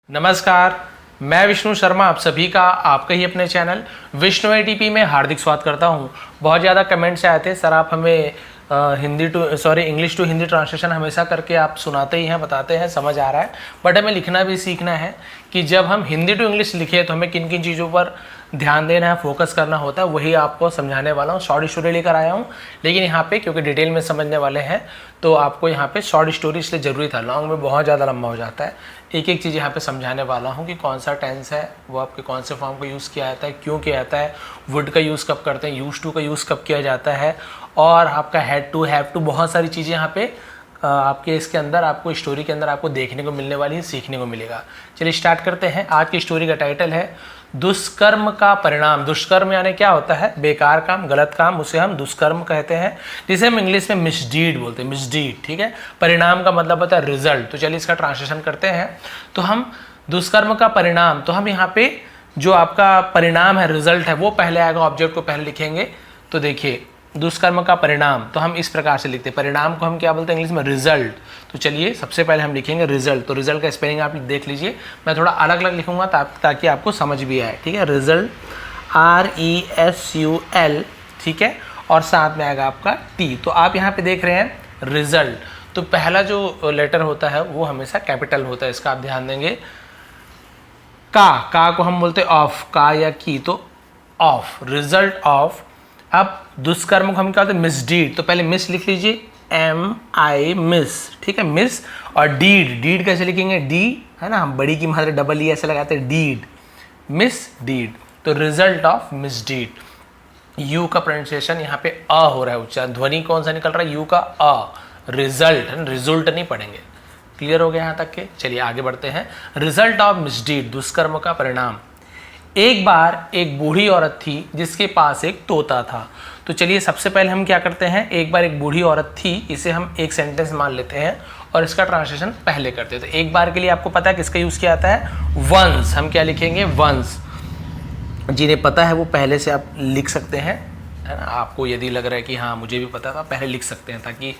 नमस्कार, मैं विष्णु शर्मा आप सभी का आपके ही अपने चैनल विष्णु एटीपी में हार्दिक स्वागत करता हूं। बहुत ज़्यादा कमेंट्स आए थे, सर आप हमें इंग्लिश टू हिंदी ट्रांसलेशन हमेशा करके आप सुनाते ही हैं, बताते हैं, समझ आ रहा है, बट हमें लिखना भी सीखना है कि जब हम हिंदी टू इंग्लिश लिखे तो हमें किन किन चीज़ों पर ध्यान देना है, फोकस करना होता है, वही आपको समझाने वाला हूँ। शॉर्ट स्टोरी लेकर आया हूँ, लेकिन यहाँ पे क्योंकि डिटेल में समझने वाले हैं तो आपको यहाँ पे शॉर्ट स्टोरी इसलिए ज़रूरी था, लॉन्ग में बहुत ज़्यादा लंबा हो जाता है। एक एक चीज़ यहाँ पे समझाने वाला हूँ कि कौन सा टेंस है, वो आपके कौन से फॉर्म का यूज़ किया जाता है, क्यों किया जाता है, वुड का यूज़ कब करते हैं, यूज टू का यूज़ कब किया जाता है, और आपका हैड टू, हैव टू, बहुत सारी चीज़ें यहाँ पे आपके इसके अंदर आपको स्टोरी के अंदर आपको देखने को मिलने वाली है, सीखने को मिलेगा। चलिए स्टार्ट करते हैं। आज की स्टोरी का टाइटल है दुष्कर्म का परिणाम। दुष्कर्म यानी क्या होता है? बेकार काम, गलत काम, उसे हम दुष्कर्म कहते हैं, जिसे हम इंग्लिश में मिसडीड बोलते हैं, मिसडीड। ठीक है, परिणाम का मतलब होता है रिजल्ट। तो चलिए इसका ट्रांसलेशन करते हैं। तो हम दुष्कर्म का परिणाम, तो हम यहाँ पे जो आपका परिणाम है, रिजल्ट है, वो पहले आएगा, ऑब्जेक्ट को पहले लिखेंगे। तो देखिए दुष्कर्म का परिणाम, तो हम इस प्रकार से लिखते हैं, परिणाम को हम क्या बोलते हैं इंग्लिश में? रिजल्ट। तो चलिए सबसे पहले हम लिखेंगे रिजल्ट। तो रिजल्ट का स्पेलिंग आप देख लीजिए, मैं थोड़ा अलग अलग लिखूंगा ताकि आपको समझ भी आए। ठीक है, रिजल्ट RESUL, ठीक है, और साथ में आएगा आपका T। तो आप यहाँ पे देख रहे हैं रिजल्ट, तो पहला जो लेटर होता है वो हमेशा कैपिटल होता है, इसका आप ध्यान देंगे। का को हम बोलते हैं ऑफ, का या की, तो ऑफ, रिजल्ट ऑफ। अब दुष्कर्म को हम क्या बोलते हैं? मिसडीड। तो पहले मिस लिख लीजिए, MI मिस, ठीक है, मिस। और डीड, डीड कैसे लिखेंगे? डी है ना, हम बड़ी की मात्रा डबल ई ऐसे लगाते हैं, डीड, मिस डीड। तो रिजल्ट ऑफ मिसडीड। यू का प्रोनाउंसिएशन यहाँ पे अ हो रहा है, उच्चारण ध्वनि कौन सा निकल रहा है? यू का अ। रिजल्ट है, रिजल्ट नहीं पढ़ेंगे। क्लियर हो गया यहाँ तक के? चलिए आगे बढ़ते हैं। रिजल्ट ऑफ मिसडीड, दुष्कर्म का परिणाम। एक बार एक बूढ़ी औरत थी जिसके पास एक तोता था। तो चलिए सबसे पहले हम क्या करते हैं, एक बार एक बूढ़ी औरत थी, इसे हम एक सेंटेंस मान लेते हैं और इसका ट्रांसलेशन पहले करते हैं। तो एक बार के लिए आपको पता है किसका यूज़ किया जाता है? वंस। हम क्या लिखेंगे? वंस। जिन्हें पता है वो पहले से आप लिख सकते हैं, है ना। आपको यदि लग रहा है कि हाँ मुझे भी पता था, पहले लिख सकते हैं ताकि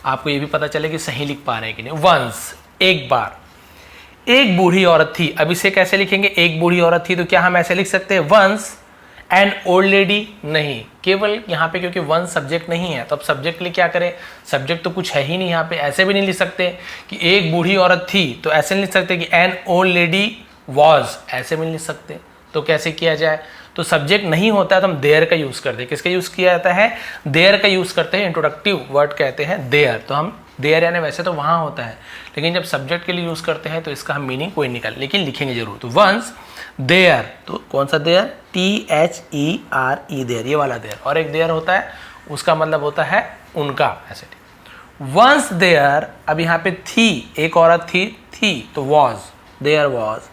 आपको ये भी पता चले कि सही लिख पा रहे हैं कि नहीं। वंस, एक बार एक बूढ़ी औरत थी। अब इसे कैसे लिखेंगे? एक बूढ़ी औरत थी, तो क्या हम ऐसे लिख सकते हैं वंस एन ओल्ड लेडी? नहीं, केवल यहाँ पे क्योंकि वंस सब्जेक्ट नहीं है, तो अब सब्जेक्ट के लिए क्या करें? सब्जेक्ट तो कुछ है ही नहीं यहाँ पे, ऐसे भी नहीं लिख सकते कि एक बूढ़ी औरत थी, तो ऐसे नहीं लिख सकते कि एन ओल्ड लेडी वॉज, ऐसे भी नहीं लिख सकते। तो कैसे किया जाए? तो सब्जेक्ट नहीं होता है तो हम देयर का यूज़ करते हैं। किसका यूज़ किया जाता है? देयर का यूज़ करते हैं, इंट्रोडक्टिव वर्ड कहते हैं देयर। तो हम देयर यानी वैसे तो वहाँ होता है, लेकिन जब सब्जेक्ट के लिए यूज़ करते हैं तो इसका हम मीनिंग कोई निकल, लेकिन लिखेंगे जरूर। तो वंस देयर, तो कौन सा देयर? THERE, देयर, ये वाला देयर। और एक देयर होता है, उसका मतलब होता है उनका, ऐसे। वंस देयर, अब यहाँ पे थी, एक औरत थी तो वॉज, देयर वॉज।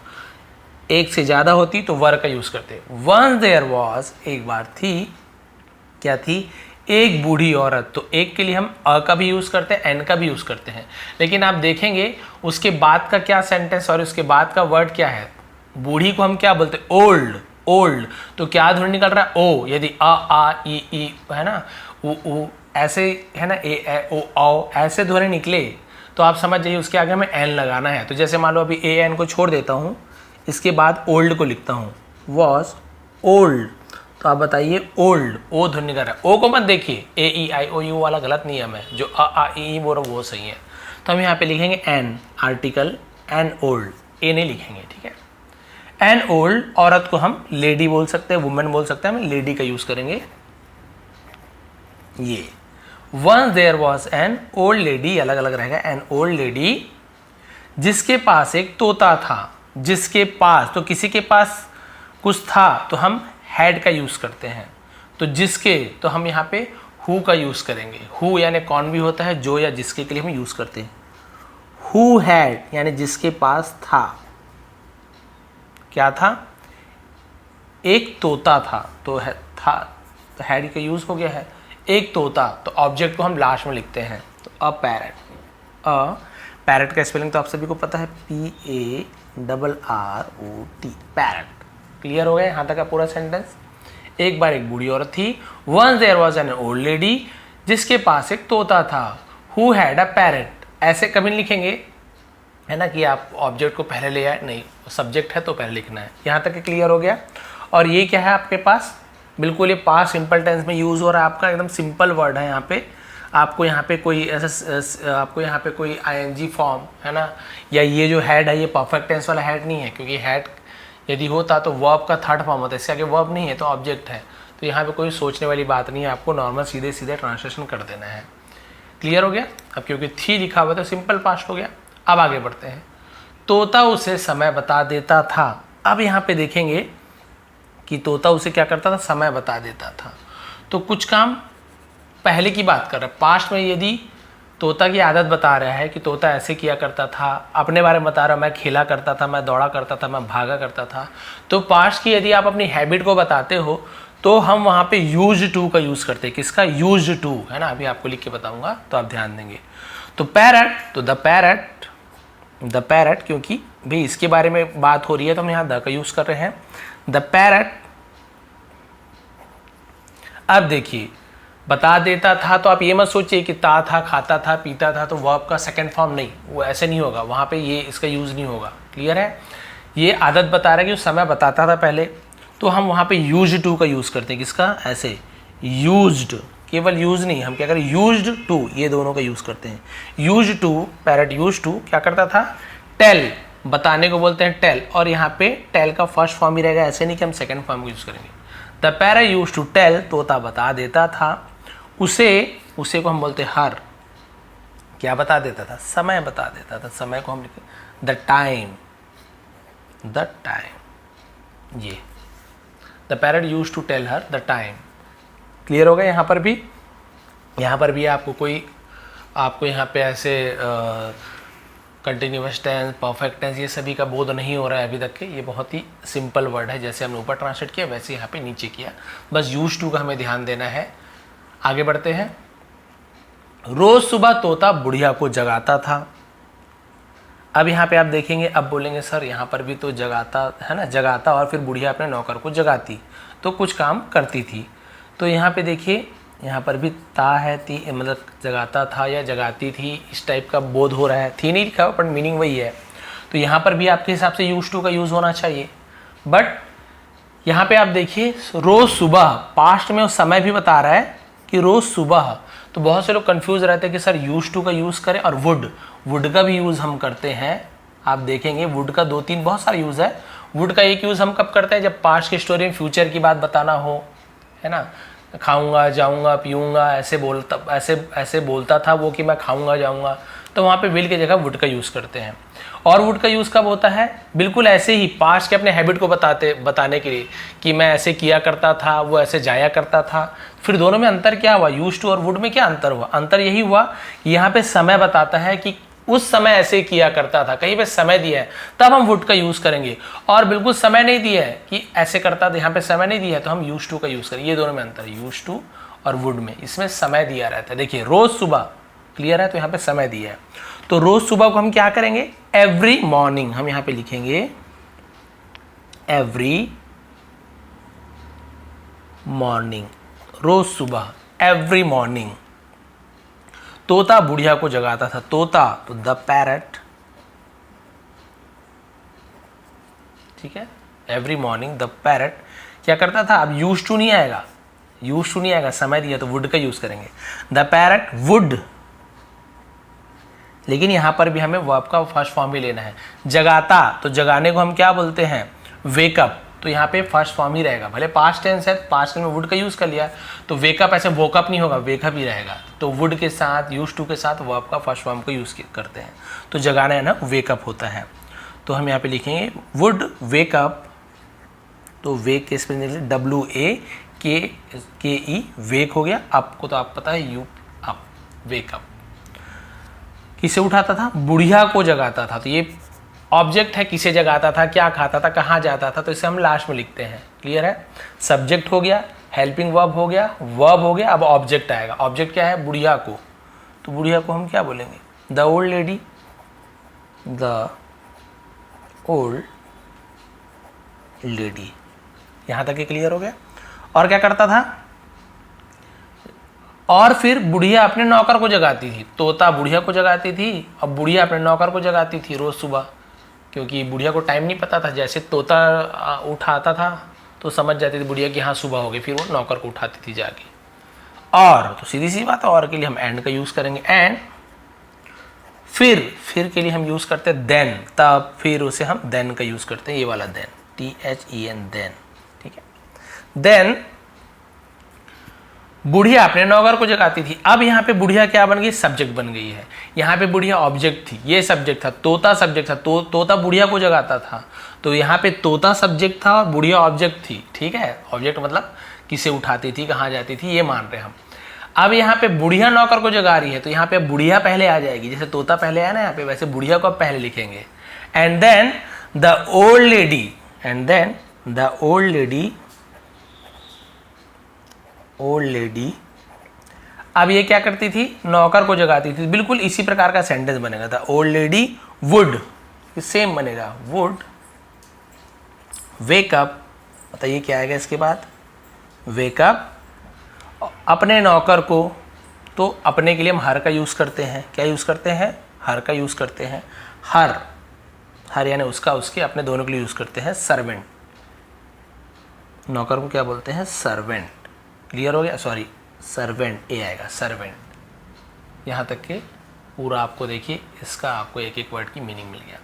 एक से ज़्यादा होती तो वर का यूज़ करते। वंस देयर वॉज, एक बार थी, क्या थी? एक बूढ़ी औरत। तो एक के लिए हम अ का भी यूज़ करते हैं, एन का भी यूज़ करते हैं, लेकिन आप देखेंगे उसके बाद का क्या सेंटेंस और उसके बाद का वर्ड क्या है? बूढ़ी को हम क्या बोलते हैं? Old, old. तो क्या ध्वनि निकल रहा है? ओ। यदि अ आ ई है ना, उ ऐसे है ना, ए ओ औ ऐसे ध्वनि निकले तो आप समझ जाइए उसके आगे हमें एन लगाना है। तो जैसे मान लो अभी ए एन को छोड़ देता हूँ, इसके बाद ओल्ड को लिखता हूँ, वॉज ओल्ड। तो आप बताइए ओल्ड, ओ ध्वनि निकल रहा है। ओ को मत देखिए, AEIOU वाला गलत नियम है, जो अ आ ई बोल रहा वो सही है। तो हम यहाँ पे लिखेंगे एन, आर्टिकल एन ओल्ड, ए नहीं लिखेंगे, ठीक है। एन ओल्ड, औरत को हम लेडी बोल सकते हैं, वुमेन बोल सकते हैं, हम लेडी का यूज करेंगे। ये once there was an old lady, अलग अलग रहेगा, एन ओल्ड लेडी जिसके पास एक तोता था। जिसके पास, तो किसी के पास कुछ था तो हम हैड का यूज करते हैं। तो जिसके, तो हम यहाँ पे हु का यूज करेंगे। हु यानी कौन भी होता है, जो या जिसके के लिए हम यूज करते हैं। हु हैड यानी जिसके पास था, क्या था? एक तोता था, तो है था, तो हैड का यूज हो गया है। एक तोता, तो ऑब्जेक्ट को हम लास्ट में लिखते हैं, तो अ पैरट। अ पैरट का स्पेलिंग तो आप सभी को पता है, PARROT, पैरट। क्लियर हो गया यहाँ तक का पूरा सेंटेंस। एक बार एक बूढ़ी औरत थी, once there was an old lady, जिसके पास एक तोता था, हु हैड अ पैरट। ऐसे कभी नहीं लिखेंगे, है ना, कि आप ऑब्जेक्ट को पहले ले आए, नहीं सब्जेक्ट है तो पहले लिखना है। यहाँ तक क्लियर हो गया। और ये क्या है आपके पास, बिल्कुल ये पास्ट सिंपल टेंस में यूज़ हो रहा है आपका, एकदम सिंपल वर्ड है। यहाँ पे आपको यहाँ पे कोई ऐसा आपको यहाँ पे कोई आईएनजी फॉर्म है ना, या ये जो हैड है ये परफेक्ट टेंस वाला हैड नहीं है, क्योंकि हैड यदि होता तो वर्ब का थर्ड फॉर्म होता है, इससे आगे वर्ब नहीं है तो ऑब्जेक्ट है। तो यहाँ पे कोई सोचने वाली बात नहीं है, आपको नॉर्मल सीधे सीधे ट्रांसलेशन कर देना है। क्लियर हो गया। अब क्योंकि थी लिखा हुआ तो सिंपल पास्ट हो गया। अब आगे बढ़ते हैं। तोता उसे समय बता देता था। अब यहाँ पे देखेंगे कि तोता उसे क्या करता था, समय बता देता था। तो कुछ काम पहले की बात कर रहा है, पास्ट में यदि तोता की आदत बता रहा है कि तोता ऐसे किया करता था, अपने बारे में बता रहा, मैं खेला करता था, मैं दौड़ा करता था, मैं भागा करता था, तो पास्ट की यदि आप अपनी हैबिट को बताते हो तो हम वहाँ पे यूज्ड टू का यूज़ करते हैं। किसका, यूज्ड टू, है ना, अभी आपको लिख के बताऊंगा तो आप ध्यान देंगे। तो पैरट, तो द पैरट, क्योंकि भाई इसके बारे में बात हो रही है तो हम यहाँ द का यूज़ कर रहे हैं। द पैरट, अब देखिए बता देता था, तो आप ये मत सोचिए कि ता था, खाता था, पीता था, तो वर्ब का सेकंड फॉर्म नहीं, वो ऐसे नहीं होगा, वहाँ पे ये इसका यूज़ नहीं होगा। क्लियर है। ये आदत बता रहा है कि उस समय बताता था पहले, तो हम वहाँ पे यूज्ड टू का यूज़ करते हैं। किसका, ऐसे यूज्ड, केवल यूज नहीं, हम क्या करें, यूज्ड टू, ये दोनों का यूज़ करते हैं। Used to, parrot used to क्या करता था, टेल, बताने को बोलते हैं टेल, और यहाँ पे टेल का फर्स्ट फॉर्म ही रहेगा, ऐसे नहीं कि हम सेकंड फॉर्म को यूज़ करेंगे। The parrot used to tell, तोता बता देता था। उसे को हम बोलते हर, क्या बता देता था, समय बता देता था। समय को हम लिखते द टाइम, ये the parrot used to tell her the time. Clear हो गया। यहाँ पर भी आपको यहाँ पे ऐसे कंटिन्यूअस टेंस, परफेक्ट टेंस, ये सभी का बोध नहीं हो रहा है अभी तक के। ये बहुत ही सिंपल वर्ड है, जैसे हमने ऊपर ट्रांसलेट किया वैसे यहाँ पे नीचे किया, बस यूज टू का हमें ध्यान देना है। आगे बढ़ते हैं। रोज सुबह तोता बुढ़िया को जगाता था। अब यहाँ पे आप देखेंगे, अब बोलेंगे सर यहाँ पर भी तो जगाता है ना, जगाता और फिर बुढ़िया अपने नौकर को जगाती, तो कुछ काम करती थी। तो यहाँ पे देखिए, यहाँ पर भी ता है, ती, मतलब जगाता था या जगाती थी, इस टाइप का बोध हो रहा है। थी नहीं लिखा पर मीनिंग वही है। तो यहाँ पर भी आपके हिसाब से यूज टू का यूज़ होना चाहिए। बट यहाँ पे आप देखिए, रोज़ सुबह, पास्ट में उस समय भी बता रहा है कि रोज़ सुबह। तो बहुत से लोग कंफ्यूज रहते हैं कि सर यूज टू का यूज़ करें, और वुड का भी यूज़ हम करते हैं। आप देखेंगे वुड का दो तीन बहुत सारा यूज़ है। वुड का एक यूज़ हम कब करते हैं, जब पास्ट की स्टोरी में फ्यूचर की बात बताना हो, है ना, खाऊंगा, जाऊंगा, पीऊंगा, ऐसे बोलता था वो कि मैं खाऊंगा, जाऊंगा, तो वहाँ पे विल की जगह वुड का यूज़ करते हैं। और वुड का यूज़ कब होता है, बिल्कुल ऐसे ही पास्ट के अपने हैबिट को बताने के लिए कि मैं ऐसे किया करता था, वो ऐसे जाया करता था। फिर दोनों में अंतर क्या हुआ, यूज टू और वुड में क्या अंतर हुआ, अंतर यही हुआ कि यहाँ पे समय बताता है कि उस समय ऐसे किया करता था, कहीं पे समय दिया है तब हम वुड का यूज़ करेंगे, और बिल्कुल समय नहीं दिया है कि ऐसे करता था, यहाँ पे समय नहीं दिया है तो हम यूज टू का यूज़ करेंगे। ये दोनों में अंतर है, यूज टू और वुड में। इसमें समय दिया रहता है। देखिए रोज़ सुबह, क्लियर है, तो यहाँ पे समय दिया है। तो रोज़ सुबह को हम क्या करेंगे, एवरी मॉर्निंग, हम यहाँ पे लिखेंगे एवरी मॉर्निंग, रोज़ सुबह, एवरी मॉर्निंग। तोता बुढ़िया को जगाता था। तोता, तो द पैरट, ठीक है, एवरी मॉर्निंग द पैरट क्या करता था। अब यूज टू नहीं आएगा, समय दिया तो वुड का यूज करेंगे। द पैरट वुड, लेकिन यहां पर भी हमें वर्ब का फर्स्ट फॉर्म भी लेना है। जगाता, तो जगाने को हम क्या बोलते हैं, वेकअप, तो यहाँ पे फर्स्ट फॉर्म ही रहेगा। भले पास्ट टेंस है, पास्ट टेंस में वुड का यूज कर लिया, तो वेकअप ऐसे वोकअप नहीं होगा, वेकअप ही रहेगा। तो वुड के साथ, यूज टू के साथ वर्ब का फर्स्ट फॉर्म को यूज करते हैं। तो जगाना है ना, वेकअप होता है। तो हम यहाँ पे लिखेंगे वुड वेकअप, तो वेक के स्पेलिंग WAKE, वेक हो गया। आपको तो आप पता है यू अप, वेकअप। किसे उठाता था, बुढ़िया को जगाता था। तो ये ऑब्जेक्ट है, किसे जगाता था, क्या खाता था, कहाँ जाता था, तो इसे हम लास्ट में लिखते हैं। क्लियर है। सब्जेक्ट हो गया, हेल्पिंग वर्ब हो गया, वर्ब हो गया, अब ऑब्जेक्ट आएगा। ऑब्जेक्ट क्या है, बुढ़िया को, तो बुढ़िया को हम क्या बोलेंगे, the old lady, the old lady. यहाँ तक ये क्लियर हो गया। और क्या करता था, और फिर बुढ़िया अपने नौकर को जगाती थी। तोता बुढ़िया को जगाती थी और बुढ़िया अपने नौकर को जगाती थी रोज़ सुबह, क्योंकि बुढ़िया को टाइम नहीं पता था। जैसे तोता उठाता था तो समझ जाती थी बुढ़िया कि हाँ सुबह हो गई, फिर वो नौकर को उठाती थी जाके। और तो सीधी सी बात है, और के लिए हम एंड का यूज़ करेंगे। एंड फिर के लिए हम यूज़ करते हैं देन, तब फिर उसे हम देन का यूज़ करते हैं, ये वाला देन, THEN देन। ठीक है, देन बुढ़िया अपने नौकर को जगाती थी। अब यहाँ पे बुढ़िया क्या बन गई? सब्जेक्ट बन गई है। यहाँ पे बुढ़िया ऑब्जेक्ट थी, ये सब्जेक्ट था, तोता सब्जेक्ट था। तोता बुढ़िया को जगाता था, तो यहाँ पे तोता सब्जेक्ट था और बुढ़िया ऑब्जेक्ट थी। ठीक है, ऑब्जेक्ट मतलब किसे उठाती थी, कहाँ जाती थी, ये मान रहे हम। अब यहाँ पे बुढ़िया नौकर को जगा रही है, तो यहाँ पे बुढ़िया पहले आ जाएगी। जैसे तोता पहले आया ना यहाँ पे, वैसे बुढ़िया को अब पहले लिखेंगे। And then the old lady, and then the old lady अब ये क्या करती थी? नौकर को जगाती थी। बिल्कुल इसी प्रकार का सेंटेंस बनेगा। The old lady would, same बनेगा, वुड वेक अप। बताइए क्या आएगा इसके बाद? Wake up. अपने नौकर को, तो अपने के लिए हम हर का यूज़ करते हैं। क्या यूज़ करते हैं? हर का यूज़ करते हैं। हर यानी उसका, उसके, अपने दोनों के लिए यूज़ करते हैं सर्वेंट। नौकर को क्या बोलते हैं? सर्वेंट। क्लियर हो गया? सॉरी, सर्वेंट, ए आएगा, सर्वेंट। यहाँ तक के पूरा आपको देखिए, इसका आपको एक एक वर्ड की मीनिंग मिल गया।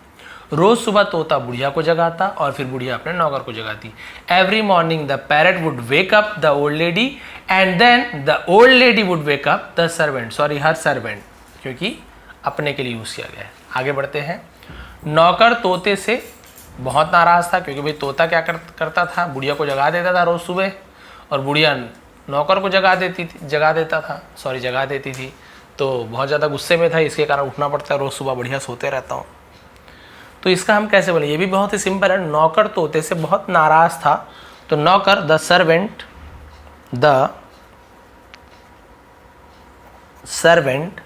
रोज सुबह तोता बुढ़िया को जगाता और फिर बुढ़िया अपने नौकर को जगाती। Every morning the parrot would wake up the old lady and then the old lady would wake up the servant. Sorry, her servant, क्योंकि अपने के लिए यूज़ किया गया है। आगे बढ़ते हैं। नौकर तोते से बहुत नाराज़ था, क्योंकि भाई तोता क्या करता था? बुढ़िया को जगा देता था रोज़ सुबह, और बुढ़िया नौकर को जगा देती थी। तो बहुत ज़्यादा गुस्से में था, इसके कारण उठना पड़ता है रोज़ सुबह, बढ़िया सोते रहता हूँ। तो इसका हम कैसे बोले? ये भी बहुत ही सिंपल है। नौकर तोते से बहुत नाराज़ था, तो नौकर द सर्वेंट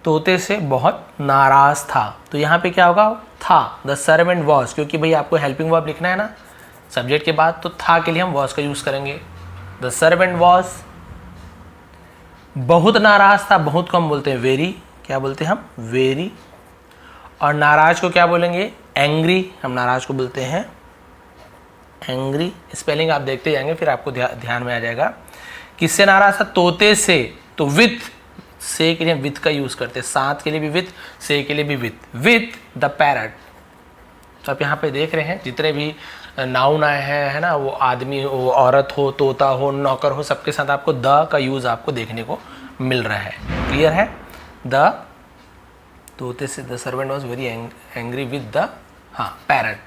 तोते से बहुत नाराज़ था। तो यहाँ पे क्या होगा? था। द सर्वेंट वॉज, क्योंकि भाई आपको हेल्पिंग वर्ब लिखना है ना सब्जेक्ट के बाद, तो था के लिए हम वॉज का यूज़ करेंगे। द सर्वेंट वॉज बहुत नाराज़ था। बहुत को हम बोलते हैं वेरी। क्या बोलते हैं हम? वेरी। और नाराज को क्या बोलेंगे? एंग्री। हम नाराज को बोलते हैं एंग्री। स्पेलिंग आप देखते जाएंगे, फिर आपको ध्यान में आ जाएगा। किससे नाराज था? तोते से। तो विथ, से के लिए विथ का यूज़ करते हैं, साथ के लिए भी विथ, से के लिए भी विथ द पैरट। तो आप यहाँ पे देख रहे हैं जितने भी नाउन आए हैं, है ना, वो आदमी हो, औरत हो, तोता हो, नौकर हो, सबके साथ आपको द का यूज़ आपको देखने को मिल रहा है। क्लियर है? द तोते से the servant was very angry with the parrot.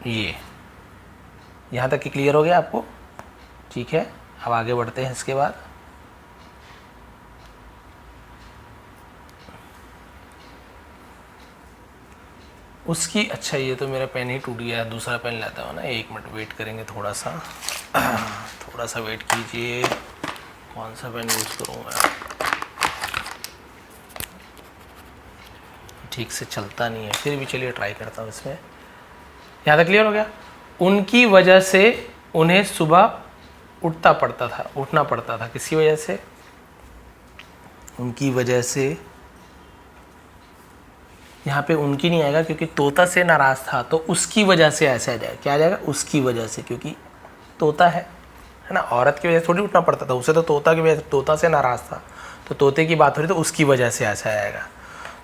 ये यहाँ तक कि क्लियर हो गया आपको? ठीक है, अब आगे बढ़ते हैं। इसके बाद उसकी, अच्छा ये तो मेरा पेन ही टूट गया है, दूसरा पेन लाता हूँ ना। एक मिनट वेट करेंगे, थोड़ा सा वेट कीजिए। कौन सा पेन यूज़ करूँ मैं? ठीक से चलता नहीं है, फिर भी चलिए ट्राई करता हूँ इसमें। यहाँ तक क्लियर हो गया? उनकी वजह से उन्हें सुबह उठना पड़ता था। किसी वजह से? उनकी वजह से। यहाँ पे उनकी नहीं आएगा, क्योंकि तोता से नाराज़ था, तो उसकी वजह से ऐसे आ जाएगा। क्या आ जाएगा? उसकी वजह से, क्योंकि तोता है ना, औरत की वजह से थोड़ी उठना पड़ता था उसे, तो तोता की वजह से, तोता से नाराज़ था, तो तोते की बात हो रही, तो उसकी वजह से ऐसा आएगा।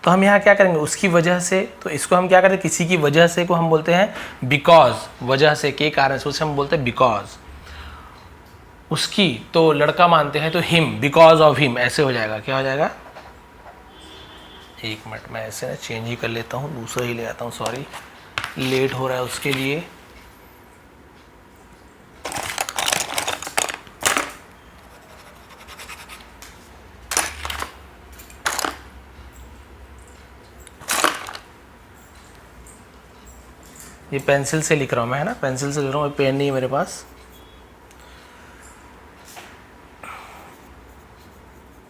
तो हम यहाँ क्या करेंगे? उसकी वजह से। तो इसको हम क्या करते हैं? किसी की वजह से को हम बोलते हैं बिकॉज। वजह से, के कारण से, उसे हम बोलते हैं बिकॉज। उसकी तो लड़का मानते हैं, तो हिम, बिकॉज ऑफ हिम, ऐसे हो जाएगा। क्या हो जाएगा? एक मिनट, मैं ऐसे ना चेंज ही कर लेता हूँ, दूसरा ही ले आता हूँ। सॉरी, लेट हो रहा है उसके लिए। ये पेंसिल से लिख रहा हूँ मैं, है ना, पेंसिल से लिख रहा हूँ, पेन नहीं है मेरे पास।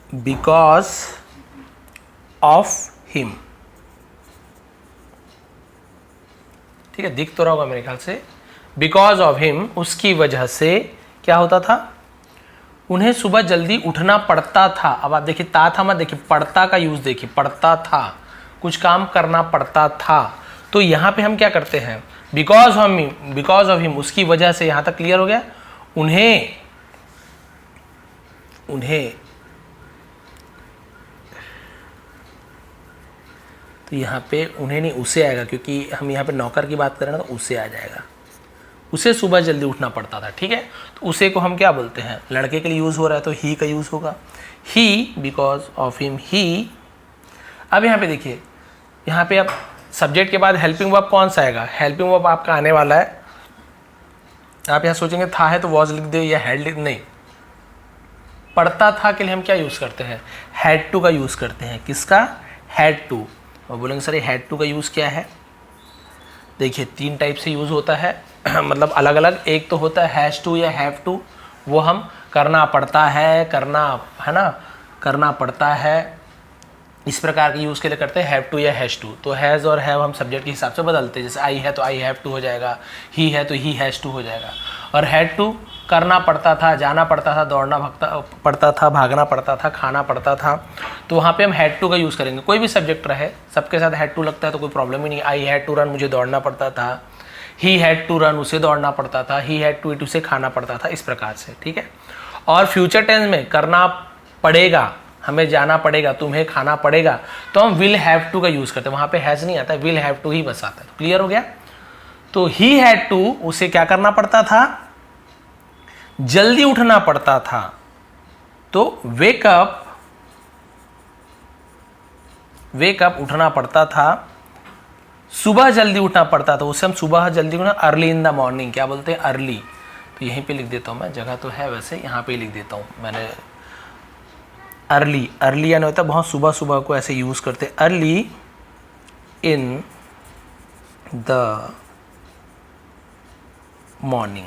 Because of him. ठीक है, दिख तो रहा होगा मेरे ख्याल से। बिकॉज ऑफ हिम, उसकी वजह से क्या होता था, उन्हें सुबह जल्दी उठना पड़ता था। अब आप देखिए ता था मत देखिए, पड़ता का यूज देखिए, पड़ता था, कुछ काम करना पड़ता था। तो यहाँ पे हम क्या करते हैं, बिकॉज ऑफ हिम, उसकी वजह से, यहाँ तक क्लियर हो गया। उन्हें तो यहाँ पे उन्हें नहीं, उसे आएगा, क्योंकि हम यहाँ पे नौकर की बात करें ना, तो उसे आ जाएगा। उसे सुबह जल्दी उठना पड़ता था, ठीक है। तो उसे को हम क्या बोलते हैं, लड़के के लिए यूज़ हो रहा है तो ही का यूज़ होगा, ही, बिकॉज ऑफ हिम, ही। अब यहाँ पे देखिए, यहाँ पे अब सब्जेक्ट के बाद हेल्पिंग वर्ब कौन सा आएगा, हेल्पिंग वर्ब आपका आने वाला है। आप यहाँ सोचेंगे था है तो वॉज लिख दे या हैड लिख, नहीं। पढ़ता था के लिए हम क्या यूज़ करते हैं, हैड टू का यूज़ करते हैं। किसका, हैड टू। और बोलेंगे सर ये हैड टू का यूज़ क्या है, देखिए 3 टाइप से यूज़ होता है मतलब अलग अलग। एक तो होता है हैज़ टू या हैव टू, वो हम करना पड़ता है, करना है ना, करना पड़ता है, इस प्रकार के यूज़ के लिए करते हैं हैव टू या हैज़ टू। तो हैज़ और हैव हम सब्जेक्ट के हिसाब से बदलते हैं, जैसे आई है तो आई हैव टू हो जाएगा, ही है तो ही हैज़ टू हो जाएगा। और हैड टू करना पड़ता था, जाना पड़ता था, दौड़ना पड़ता था, भागना पड़ता था, खाना पड़ता था, तो वहाँ पे हम हैड टू का यूज़ करेंगे। कोई भी सब्जेक्ट रहे सबके साथ हैड टू लगता है तो कोई प्रॉब्लम ही नहीं। आई हैड टू रन, मुझे दौड़ना पड़ता था, ही हैड टू रन, उसे दौड़ना पड़ता था, ही हैड टू ईट, उसे खाना पड़ता था, इस प्रकार से, ठीक है। और फ्यूचर टेंस में करना पड़ेगा, हमें जाना पड़ेगा, तुम्हें खाना पड़ेगा, तो हम विल हैव टू का यूज़ करते हैं। वहाँ पे हैज़ नहीं आता, विल हैव टू ही बस आता है। क्लियर हो गया। तो ही हैड टू, उसे क्या करना पड़ता था, जल्दी उठना पड़ता था। तो वेकअप उठना पड़ता था, सुबह जल्दी उठना पड़ता था, उसे हम सुबह जल्दी उठना, अर्ली इन द मॉर्निंग क्या बोलते हैं, अर्ली। तो यहीं पे लिख देता हूँ मैं, जगह तो है वैसे, यहाँ पे लिख देता हूँ मैंने, अर्ली। अर्ली यानी होता है बहुत सुबह सुबह को ऐसे यूज़ करते हैं, early in the morning.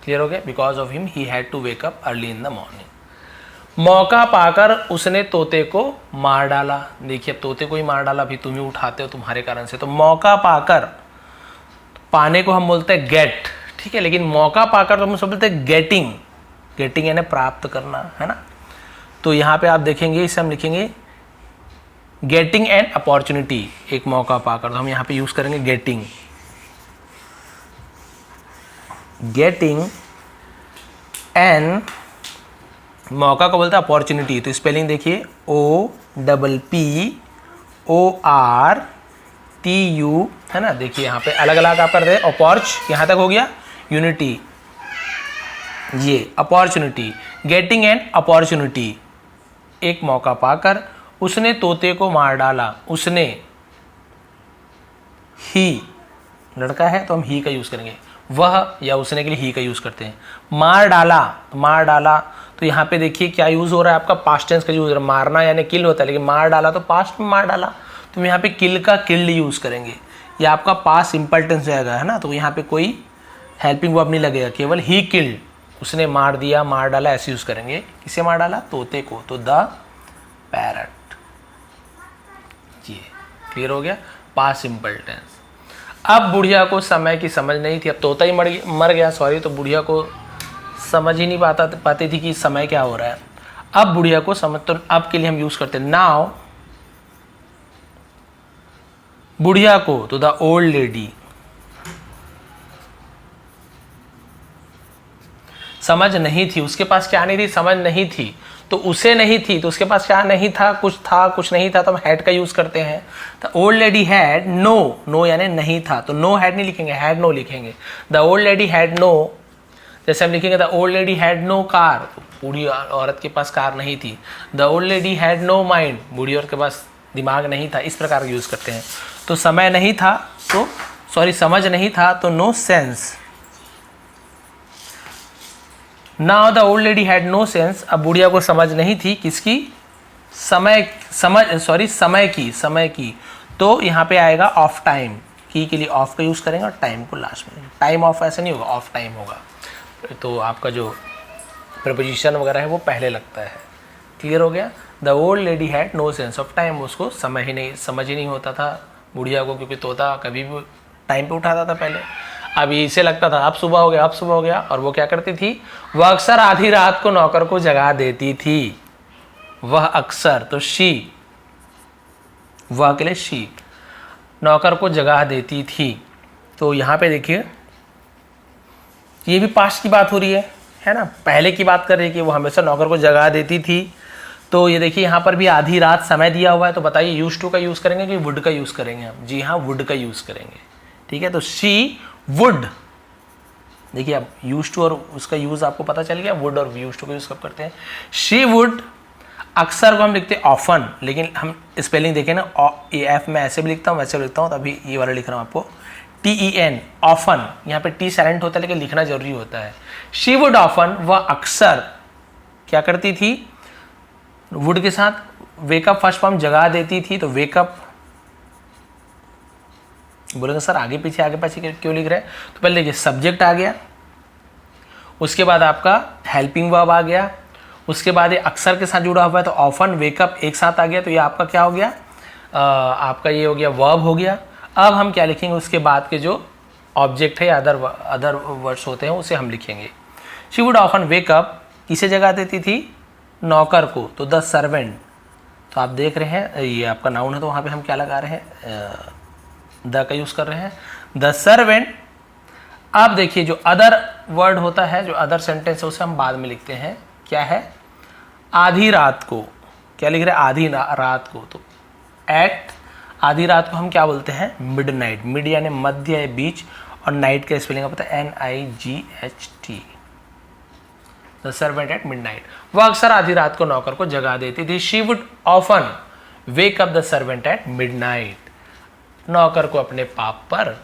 Clear हो गया। Because of him he had to wake up early in the morning. मौका पाकर उसने तोते को मार डाला। देखिए अब तोते को ही मार डाला, अभी तुम ही उठाते हो तुम्हारे कारण से। तो मौका पाकर, पाने को हम बोलते हैं गेट, ठीक है, लेकिन मौका पाकर तो हम सब बोलते हैं गेटिंग। गेटिंग यानी प्राप्त करना, है ना। तो यहाँ पे आप देखेंगे, इसे हम लिखेंगे गेटिंग एन अपॉर्चुनिटी, एक मौका पाकर, तो हम यहाँ पे यूज करेंगे गेटिंग। गेटिंग एन, मौका को बोलते हैं अपॉर्चुनिटी, तो स्पेलिंग देखिए OPPORTU, है ना। देखिए यहाँ पे अलग अलग आप कर रहे हैं, अपॉर्च यहाँ तक हो गया, यूनिटी, ये अपॉर्चुनिटी, गेटिंग एन अपॉर्चुनिटी, एक मौका पाकर उसने तोते को मार डाला। उसने, ही लड़का है तो हम ही का यूज करेंगे, वह या उसने के लिए ही का यूज करते हैं। मार डाला, मार डाला, तो यहाँ पे देखिए क्या यूज हो रहा है आपका, पास्ट टेंस का यूज हो रहा है। मारना यानी किल होता है, लेकिन मार डाला तो पास्ट में मार डाला, तो हम यहाँ पे किल का किल्ड यूज करेंगे। ये आपका पास्ट सिंपल टेंस जाएगा, है ना। तो यहाँ पे कोई हेल्पिंग वर्ब नहीं लगेगा, केवल ही किल्ड, उसने मार दिया, मार डाला, ऐसे यूज करेंगे। किसे मार डाला, तोते को, तो द पैरट। ये क्लियर हो गया, पास्ट सिंपल टेंस। अब बुढ़िया को समय की समझ नहीं थी, अब तोता ही मर गया, सॉरी, तो बुढ़िया को समझ ही नहीं पाती थी कि समय क्या हो रहा है। अब बुढ़िया को समझ, तो अब के लिए हम यूज करते हैं नाउ। बुढ़िया को, तो द ओल्ड लेडी। समझ नहीं थी, उसके पास क्या नहीं थी, समझ नहीं थी, तो उसे नहीं थी, तो उसके पास क्या नहीं था, कुछ नहीं था, तो हम हैड का यूज करते हैं। The old lady had no, no यानी नहीं था, तो नो हैड नहीं लिखेंगे, हैड नो लिखेंगे। The old lady had no, जैसे हम लिखेंगे the old lady had no car, तो बूढ़ी औरत के पास कार नहीं थी। The old lady had no mind, बूढ़ी औरत के पास दिमाग नहीं था, इस प्रकार का यूज करते हैं। तो समय नहीं था तो, सॉरी, समझ नहीं था तो no sense. Now the old lady had no sense, अब बुढ़िया को समझ नहीं थी, किसकी, समय की, तो यहाँ पे आएगा ऑफ टाइम, की के लिए ऑफ का यूज करेंगे और टाइम को लास्ट में। टाइम ऑफ ऐसा नहीं होगा, ऑफ टाइम होगा, तो आपका जो प्रपोजिशन वगैरह है वो पहले लगता है। क्लियर हो गया। The old lady had no sense of time, उसको समझ ही नहीं होता था बुढ़िया को, क्योंकि तोता कभी भी टाइम पे उठाता था पहले। अभी इसे लगता था अब सुबह हो गया, अब सुबह हो गया, और वो क्या करती थी, वह अक्सर आधी रात को नौकर को जगा देती थी। वह अक्सर, तो शी, वह के लिए शी, नौकर को जगा देती थी। तो यहाँ पे देखिए ये भी पास्ट की बात हो रही है ना, पहले की बात कर रही है कि वो हमेशा नौकर को जगा देती थी। तो ये देखिए यहाँ पर भी आधी रात समय दिया हुआ है, तो बताइए यूज टू का यूज़ करेंगे कि वुड का यूज़ करेंगे हम? जी हाँ, वुड का यूज़ करेंगे। ठीक है, तो शी वुड, देखिए अब यूज टू और उसका यूज़ आपको पता चल गया, वुड और यूज टू का यूज़ कब करते हैं। शी वुड, अक्सर को हम लिखते हैं ऑफन, लेकिन हम स्पेलिंग देखें ना, एफ में ऐसे भी लिखता हूँ वैसे भी लिखता हूँ, तभी ये वाला लिख रहा हूँ आपको, TEN, ऑफन, यहाँ पे टी साइलेंट होता है लेकिन लिखना जरूरी होता है। शी वुड ऑफन, वह अक्सर क्या करती थी, वुड के साथ वेकअप फर्स्ट फॉर्म जगा देती थी, तो वेकअप बोलेंगे सर आगे पीछे क्यों लिख रहे हैं? तो पहले देखिए सब्जेक्ट आ गया, उसके बाद आपका हेल्पिंग वर्ब आ गया, उसके बाद ये अक्सर के साथ जुड़ा हुआ है तो ऑफन वेकअप एक साथ आ गया, तो ये आपका क्या हो गया, आपका ये हो गया वर्ब हो गया। अब हम क्या लिखेंगे, उसके बाद के जो ऑब्जेक्ट है या अदर वर्ड्स होते हैं उसे हम लिखेंगे। शी वुड ऑफन वेकअप, किसे जगा देती थी, नौकर को, तो द सर्वेंट, तो आप देख रहे हैं ये आपका नाउन है तो वहाँ पे हम क्या लगा रहे हैं, द का यूज़ कर रहे हैं, द सर्वेंट। अब देखिए जो अदर वर्ड होता है, जो अदर सेंटेंस है उसे हम बाद में लिखते हैं, क्या है, आधी रात को, क्या लिख रहे हैं, आधी रात को, तो एट, आधी रात को हम क्या बोलते हैं, मिडनाइट, मिड यानी मध्य या बीच, और नाइट का स्पेलिंग पता है NIGHT, the servant at midnight, वह अक्सर आधी रात को नौकर को जगा देती थी। She would often wake up the servant at midnight, नौकर को अपने पाप पर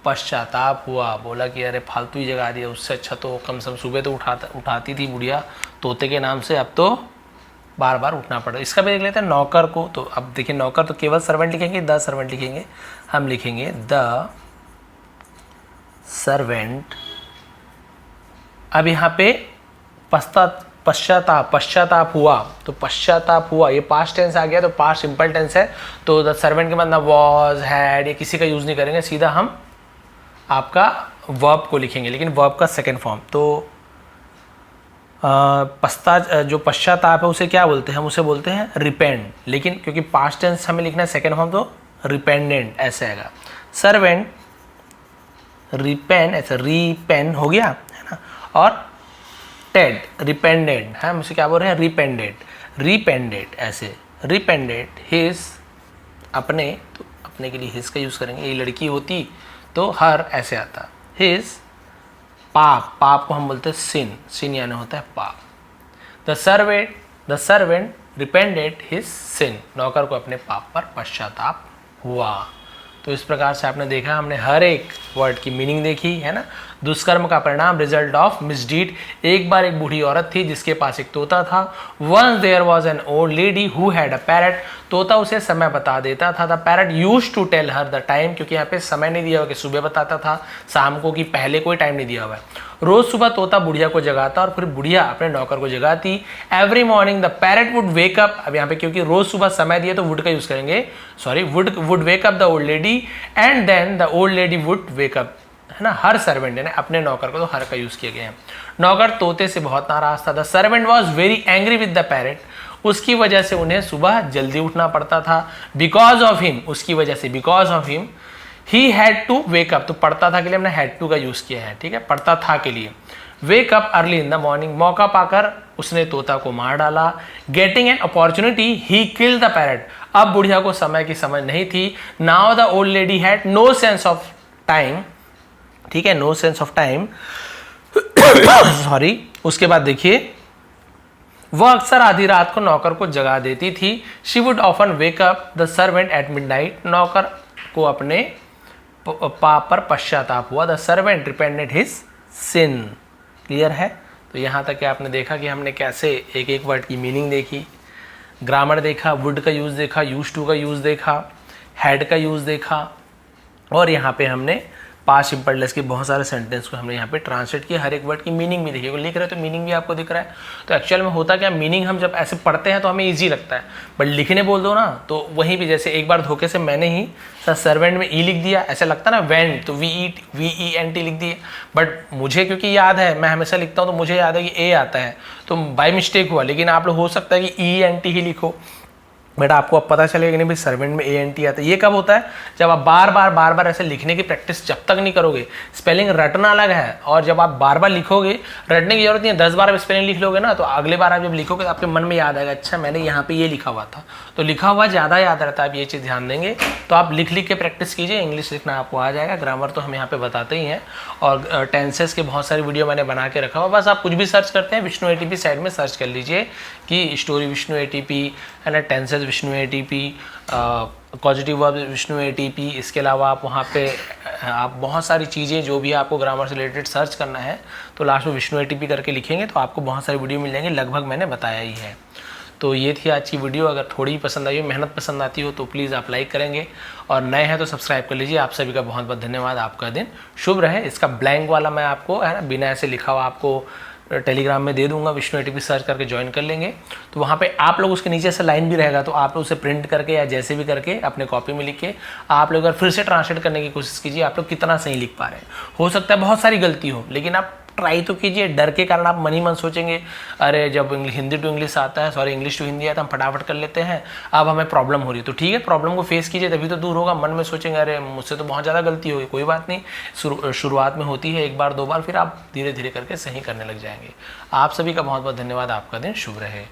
पश्चाताप हुआ, बोला कि अरे फालतू ही जगा दिया, उससे अच्छा तो कम से कम सुबह तो उठाती थी बुढ़िया तोते के नाम से, अब तो बार बार उठना पड़ा। इसका भी देख लेते हैं नौकर को, तो अब देखिए नौकर तो केवल सर्वेंट लिखेंगे, द सर्वेंट लिखेंगे, हम लिखेंगे द सर्वेंट। अब यहाँ पे पश्चाताप हुआ, तो पश्चाताप हुआ ये पास्ट टेंस आ गया, तो पास्ट सिंपल टेंस है, तो द सर्वेंट के मतलब वॉज, हैड, ये किसी का यूज नहीं करेंगे, सीधा हम आपका वर्ब को लिखेंगे, लेकिन वर्ब का सेकेंड फॉर्म। तो जो पश्चाताप है उसे क्या बोलते हैं, हम उसे बोलते हैं रिपेंड, लेकिन क्योंकि पास्ट टेंस हमें लिखना है सेकेंड फॉर्म, तो रिपेंडेंट ऐसे आएगा। सर्वेंट रिपेन, ऐसे रिपेन हो गया है ना, और टेड रिपेंडेंट है, हम उसे क्या बोल रहे हैं, रिपेंडेड ऐसे, रिपेंडेड हिज, अपने, तो अपने के लिए हिज का यूज़ करेंगे, ये लड़की होती तो हर ऐसे आता, हिज पाप को हम बोलते हैं सिन यानी होता है पाप। द सर्वेंट रिपेंडेड हिज सिन, नौकर को अपने पाप पर पश्चाताप हुआ। तो इस प्रकार से आपने देखा, हमने हर एक वर्ड की मीनिंग देखी है ना। दुष्कर्म का परिणाम, रिजल्ट ऑफ मिसडीड। एक बार एक बूढ़ी औरत थी जिसके पास एक तोता था। Once there was an old lady who had a parrot, तोता उसे समय बता देता था। The parrot used to tell her the time, क्योंकि यहाँ पे समय नहीं दिया हुआ कि सुबह बताता था, शाम को, कि पहले कोई टाइम नहीं दिया हुआ है। रोज सुबह तोता बुढ़िया को जगाता और फिर बुढ़िया अपने नौकर को जगाती। Every morning the parrot would wake up, अब यहाँ पे क्योंकि रोज सुबह समय दिया तो वुड का यूज करेंगे, sorry, would wake up the old lady and then the old lady would wake up, है ना। हर सर्वेंट ने अपने नौकर को, तो हर का यूज किया गया है। नौकर तोते से बहुत नाराज था। The servant was very angry with the parrot, उसकी वजह से उन्हें सुबह जल्दी उठना पड़ता था। बिकॉज ऑफ हिम, उसकी वजह से, because of him he had to wake up, तो पढ़ता था के लिए हमने हैड टू का यूज किया है, ठीक है, पढ़ता था के लिए। Wake up early in the morning, मौका पाकर उसने तोता को मार डाला। Getting an opportunity he killed the parrot, अब बुढ़िया को समय की समझ नहीं थी। Now the old lady had no sense of time, ठीक है, no sense of time, sorry. उसके बाद देखिए, वह अक्सर आधी रात को नौकर को जगा देती थी। She would often wake up the servant at midnight, नौकर को अपने पाप पर पश्चाताप हुआ। The servant repented his sin, clear है। तो यहाँ तक आपने देखा कि हमने कैसे एक एक वर्ड की मीनिंग देखी, ग्रामर देखा, वुड का यूज़ देखा, यूज टू का यूज़ देखा, हैड का यूज़ देखा, और यहाँ पे हमने पास्ट सिंपल टेंस के बहुत सारे सेंटेंस को हमने यहाँ पे ट्रांसलेट किया, हर एक वर्ड की मीनिंग भी देखिए, लिख रहे हैं तो मीनिंग भी आपको दिख रहा है। तो एक्चुअल में होता क्या, मीनिंग हम जब ऐसे पढ़ते हैं तो हमें ईजी लगता है, बट लिखने बोल दो ना तो वहीं भी, जैसे एक बार धोखे से मैंने ही सर सर्वेंट में ई लिख दिया, ऐसा लगता है ना वेंट, तो VENT लिख दिया, बट मुझे क्योंकि याद है, मैं हमेशा लिखता हूँ तो मुझे याद है कि ए आता है, तो बाय मिस्टेक हुआ, लेकिन आप लोग हो सकता है कि ENT ही लिखो, बट आपको अब पता चलेगा कि नहीं भाई सर्वेंट में ANT आता है। ये कब होता है, जब आप बार बार ऐसे लिखने की प्रैक्टिस जब तक नहीं करोगे। स्पेलिंग रटना अलग है, और जब आप बार बार लिखोगे, रटने की जरूरत नहीं है, 10 बार स्पेलिंग लिख लोगे ना तो अगले बार आप जब लिखोगे तो आपके मन में याद आएगा, अच्छा मैंने यहाँ पे ये लिखा हुआ था, तो लिखा हुआ ज़्यादा याद रहता है। आप ये चीज़ ध्यान देंगे, तो आप लिख के प्रैक्टिस कीजिए, इंग्लिश लिखना आपको आ जाएगा। ग्रामर तो हम यहाँ पे बताते ही हैं, और टेंसेस के बहुत सारी वीडियो मैंने बना के रखा हुआ, बस आप कुछ भी सर्च करते हैं विष्णु ATP साइड में सर्च कर लीजिए कि स्टोरी विष्णु ATP है ना, tenses Vishnu ATP, positive verb Vishnu ATP। इसके अलावा आप वहाँ पे आप बहुत सारी चीज़ें जो भी आपको ग्रामर से रिलेटेड सर्च करना है तो लास्ट में विष्णु ATP करके लिखेंगे तो आपको बहुत सारी वीडियो मिल जाएंगी, लगभग मैंने बताया ही है। तो ये थी आज की वीडियो। अगर थोड़ी ही पसंद आई हो, मेहनत पसंद आती हो तो प्लीज़ आप लाइक करेंगे, और नए हैं तो सब्सक्राइब कर लीजिए। आप सभी का बहुत बहुत धन्यवाद। आपका दिन शुभ रहे। इसका ब्लैंक वाला मैं आपको है ना बिना ऐसे लिखा हुआ आपको टेलीग्राम में दे दूंगा, विष्णु ATP सर्च करके ज्वाइन कर लेंगे, तो वहाँ पे आप लोग उसके नीचे से लाइन भी रहेगा, तो आप लोग उसे प्रिंट करके या जैसे भी करके अपने कॉपी में लिख के आप लोग अगर फिर से ट्रांसलेट करने की कोशिश कीजिए, आप लोग कितना सही लिख पा रहे हैं। हो सकता है बहुत सारी गलती हो, लेकिन आप ट्राई तो कीजिए। डर के कारण आप मन ही मन सोचेंगे अरे जब हिंदी टू इंग्लिश आता है, सॉरी इंग्लिश टू हिंदी आता है, हम फटाफट कर लेते हैं, अब हमें प्रॉब्लम हो रही है। तो ठीक है, प्रॉब्लम को फेस कीजिए, तभी तो दूर होगा। मन में सोचेंगे अरे मुझसे तो बहुत ज़्यादा गलती होगी, कोई बात नहीं, शुरुआत में होती है, एक बार दो बार, फिर आप धीरे धीरे करके सही करने लग जाएंगे। आप सभी का बहुत बहुत धन्यवाद। आपका दिन शुभ रहे।